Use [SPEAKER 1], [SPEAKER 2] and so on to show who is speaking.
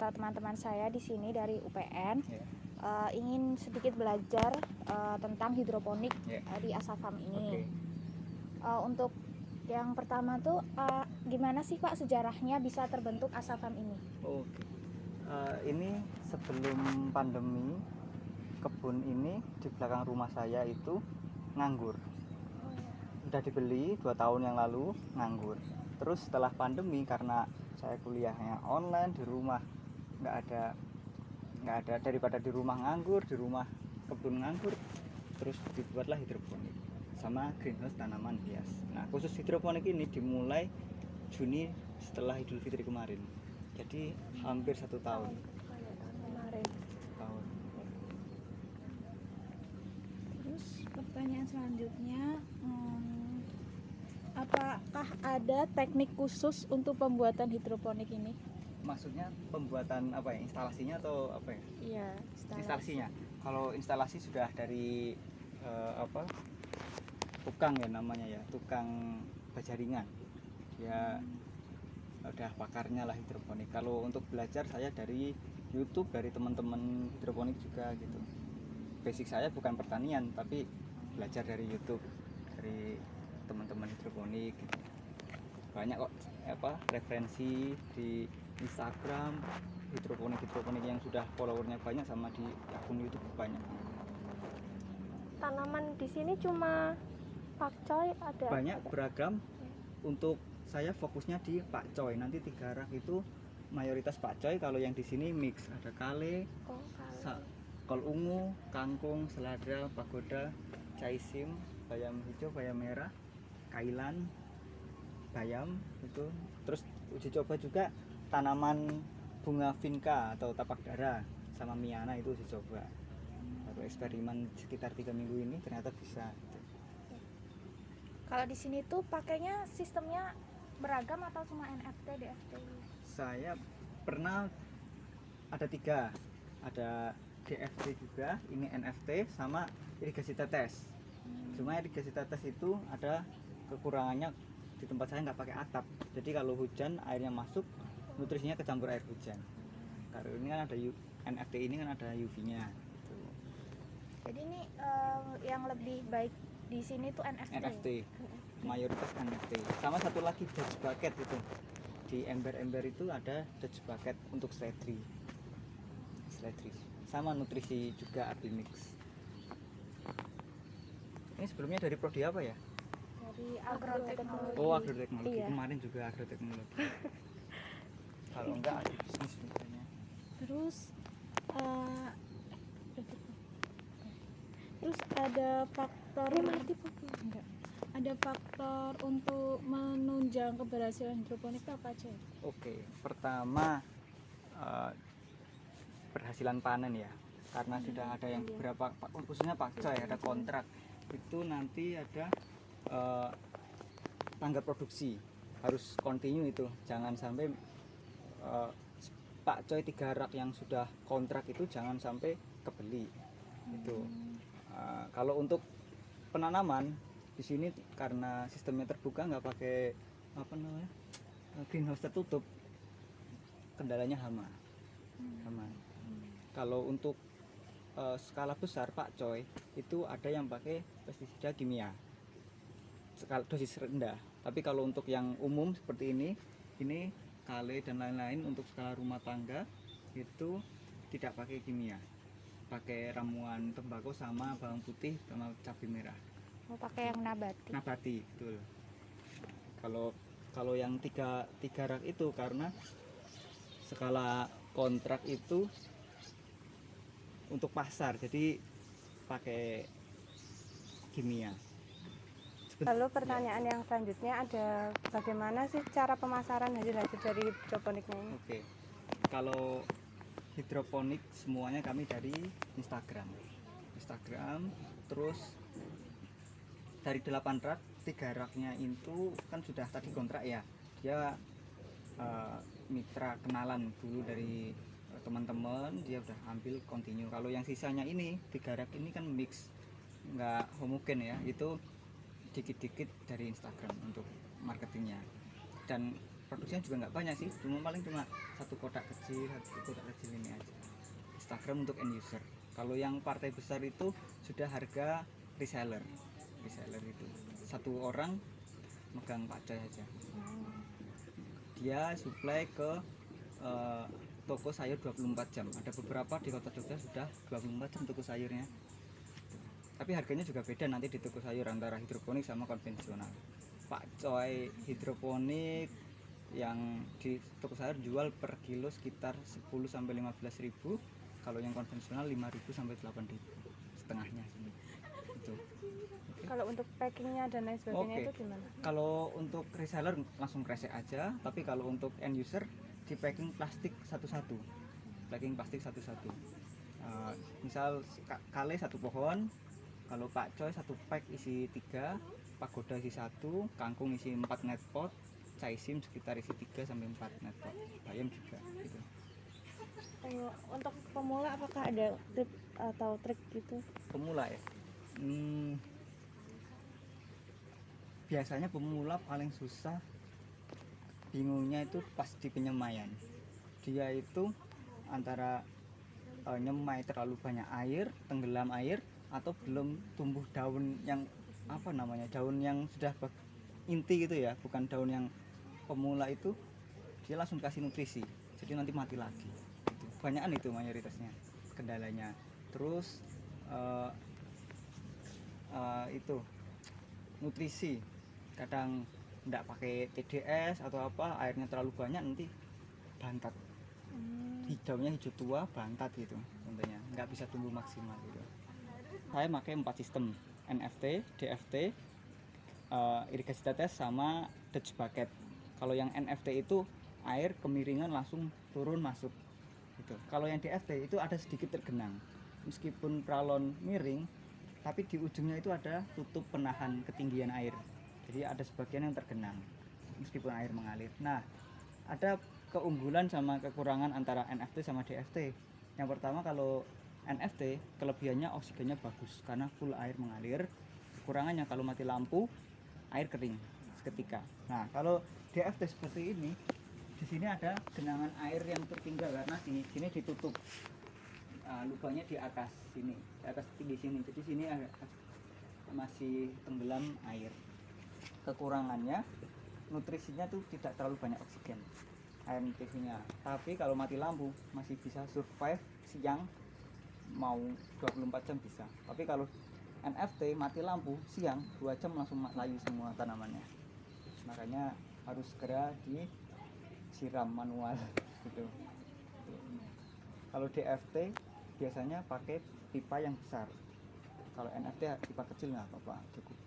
[SPEAKER 1] beserta teman-teman saya di sini dari UPN ingin sedikit belajar tentang hidroponik di Asafam ini. Untuk yang pertama tuh gimana sih Pak sejarahnya bisa terbentuk Asafam ini?
[SPEAKER 2] Ini sebelum pandemi, kebun ini di belakang rumah saya itu nganggur. Udah dibeli 2 tahun yang lalu, nganggur. Terus setelah pandemi, karena saya kuliahnya online di rumah, nggak ada daripada di rumah nganggur, di rumah kebun nganggur, terus dibuatlah hidroponik sama greenhouse tanaman hias. Nah, khusus hidroponik ini dimulai Juni setelah Idul Fitri kemarin, jadi hampir 1 tahun.
[SPEAKER 1] Terus pertanyaan selanjutnya, apakah ada teknik khusus untuk pembuatan hidroponik ini?
[SPEAKER 2] Maksudnya pembuatan apa ya, instalasinya atau apa ya?
[SPEAKER 1] Iya,
[SPEAKER 2] instalasinya. Kalau instalasi sudah dari tukang ya namanya ya, tukang bajaringan. Ya udah pakarnya lah hidroponik. Kalau untuk belajar saya dari YouTube, dari teman-teman hidroponik juga gitu. Basic saya bukan pertanian, tapi belajar dari YouTube, dari teman-teman hidroponik gitu. Banyak kok referensi di Instagram hidroponik yang sudah followernya banyak, sama di akun YouTube banyak.
[SPEAKER 3] Tanaman di sini cuma pakcoy ada
[SPEAKER 2] banyak beragam. Untuk saya fokusnya di pakcoy. Nanti 3 rak itu mayoritas pakcoy. Kalau yang di sini mix, ada kale, kol ungu, kangkung, selada, pagoda, caisim, bayam hijau, bayam merah, kailan, bayam itu. Terus uji coba juga tanaman bunga vinca atau tapak dara sama miana, itu uji coba. Baru eksperimen sekitar 3 minggu ini ternyata bisa.
[SPEAKER 1] Kalau di sini tuh pakainya sistemnya beragam atau cuma NFT, DFT?
[SPEAKER 2] Saya pernah ada 3, ada DFT juga, ini NFT sama irigasi tetes. Cuma irigasi tetes itu ada kekurangannya, di tempat saya nggak pakai atap, jadi kalau hujan airnya masuk, nutrisinya kecampur air hujan. Kalau ini kan ada NFT, ini kan ada UV-nya gitu.
[SPEAKER 1] Jadi ini yang lebih baik di sini tuh NFT.
[SPEAKER 2] Mayoritas NFT. Sama satu lagi Dutch bucket itu, di ember-ember itu ada Dutch bucket untuk seledri, sama nutrisi juga Abimix. Ini sebelumnya dari prodi apa ya?
[SPEAKER 1] Dari agroteknologi.
[SPEAKER 2] Oh, agroteknologi.
[SPEAKER 1] Iya.
[SPEAKER 2] Kemarin juga agroteknologi. Kalau enggak agribisnis misalnya.
[SPEAKER 1] Terus ada faktor ada faktor untuk menunjang keberhasilan hidroponik apa aja?
[SPEAKER 2] Oke, pertama berhasilan panen ya, karena sudah ada yang beberapa, khususnya pakcoy ada kontrak itu, nanti ada tangga produksi harus kontinu itu, jangan sampai pakcoy 3 rak yang sudah kontrak itu jangan sampai kebeli itu. Kalau untuk penanaman di sini karena sistemnya terbuka, nggak pakai greenhouse tertutup, kendalanya hama. Kalau untuk skala besar pakcoy itu ada yang pakai pestisida kimia skala dosis rendah, tapi kalau untuk yang umum seperti ini kale dan lain-lain, untuk skala rumah tangga itu tidak pakai kimia, pakai ramuan tembakau sama bawang putih sama cabai merah.
[SPEAKER 1] Pakai yang nabati. Betul.
[SPEAKER 2] Kalau yang tiga rak itu karena skala kontrak itu untuk pasar, jadi pakai kimia.
[SPEAKER 3] Lalu pertanyaan yang selanjutnya ada, bagaimana sih cara pemasaran hasil-hasil dari hidroponiknya ini?
[SPEAKER 2] Oke. Kalau hidroponik semuanya kami dari Instagram. Terus dari 8 rak, 3 raknya itu kan sudah tadi kontrak ya, dia mitra kenalan dulu dari teman-teman, dia udah ambil kontinu. Kalau yang sisanya ini 3 rak ini kan mix, nggak homogen ya, itu dikit-dikit dari Instagram untuk marketingnya. Dan produksinya juga nggak banyak sih, cuma satu kotak kecil ini aja. Instagram untuk end user. Kalau yang partai besar itu sudah harga reseller itu satu orang megang Pak Coy aja. Dia supply ke toko sayur 24 jam. Ada beberapa di kota Jogja sudah 24 jam toko sayurnya. Tapi harganya juga beda nanti di toko sayur antara hidroponik sama konvensional. Pak Coy hidroponik yang di toko sayur jual per kilo sekitar 10 sampai 15 ribu. Kalau yang konvensional 5.000 sampai 8.000 setengahnya itu. Okay.
[SPEAKER 3] Kalau untuk packingnya dan lain sebagainya
[SPEAKER 2] Okay.
[SPEAKER 3] itu gimana?
[SPEAKER 2] Kalau untuk reseller langsung kresek aja, tapi kalau untuk end user di packing plastik satu-satu. Misal kale satu pohon, kalau Pak Coy satu pack isi 3, pagoda isi 1, kangkung isi 4 net pot, caisim sekitar isi 3 sampai 4 net pot, bayam juga gitu.
[SPEAKER 1] Untuk pemula apakah ada tip atau trik gitu?
[SPEAKER 2] Pemula ya, biasanya pemula paling susah bingungnya itu pas di penyemaian. Dia itu antara nyemai terlalu banyak air, tenggelam air, atau belum tumbuh daun yang daun yang sudah inti gitu ya, bukan daun yang pemula itu dia langsung kasih nutrisi, jadi nanti mati lagi. Banyakan itu mayoritasnya kendalanya. Terus itu nutrisi, kadang tidak pakai TDS atau apa, airnya terlalu banyak nanti bantat, hijaunya hijau tua bantat gitu contohnya, nggak bisa tumbuh maksimal gitu. Saya pakai 4 sistem, NFT, DFT, irigasi tetes sama Dutch bucket. Kalau yang NFT itu air kemiringan langsung turun masuk gitu. Kalau yang DFT itu ada sedikit tergenang, meskipun pralon miring tapi di ujungnya itu ada tutup penahan ketinggian air, jadi ada sebagian yang tergenang meskipun air mengalir. Nah, ada keunggulan sama kekurangan antara NFT sama DFT. Yang pertama, kalau NFT kelebihannya oksigennya bagus karena full air mengalir. Kekurangannya kalau mati lampu air kering seketika. Nah, kalau DFT seperti ini, di sini ada genangan air yang tertinggal karena di sini ditutup, lubangnya di atas sini, di atas tinggi sini, jadi sini masih tenggelam air. Kekurangannya nutrisinya tuh tidak terlalu banyak oksigen air nutrisinya, tapi kalau mati lampu masih bisa survive siang mau 24 jam bisa. Tapi kalau NFT mati lampu siang 2 jam langsung layu semua tanamannya, makanya harus segera disiram manual gitu. Kalau DFT biasanya pakai pipa yang besar, kalau NFT pipa kecil nggak apa-apa, cukup.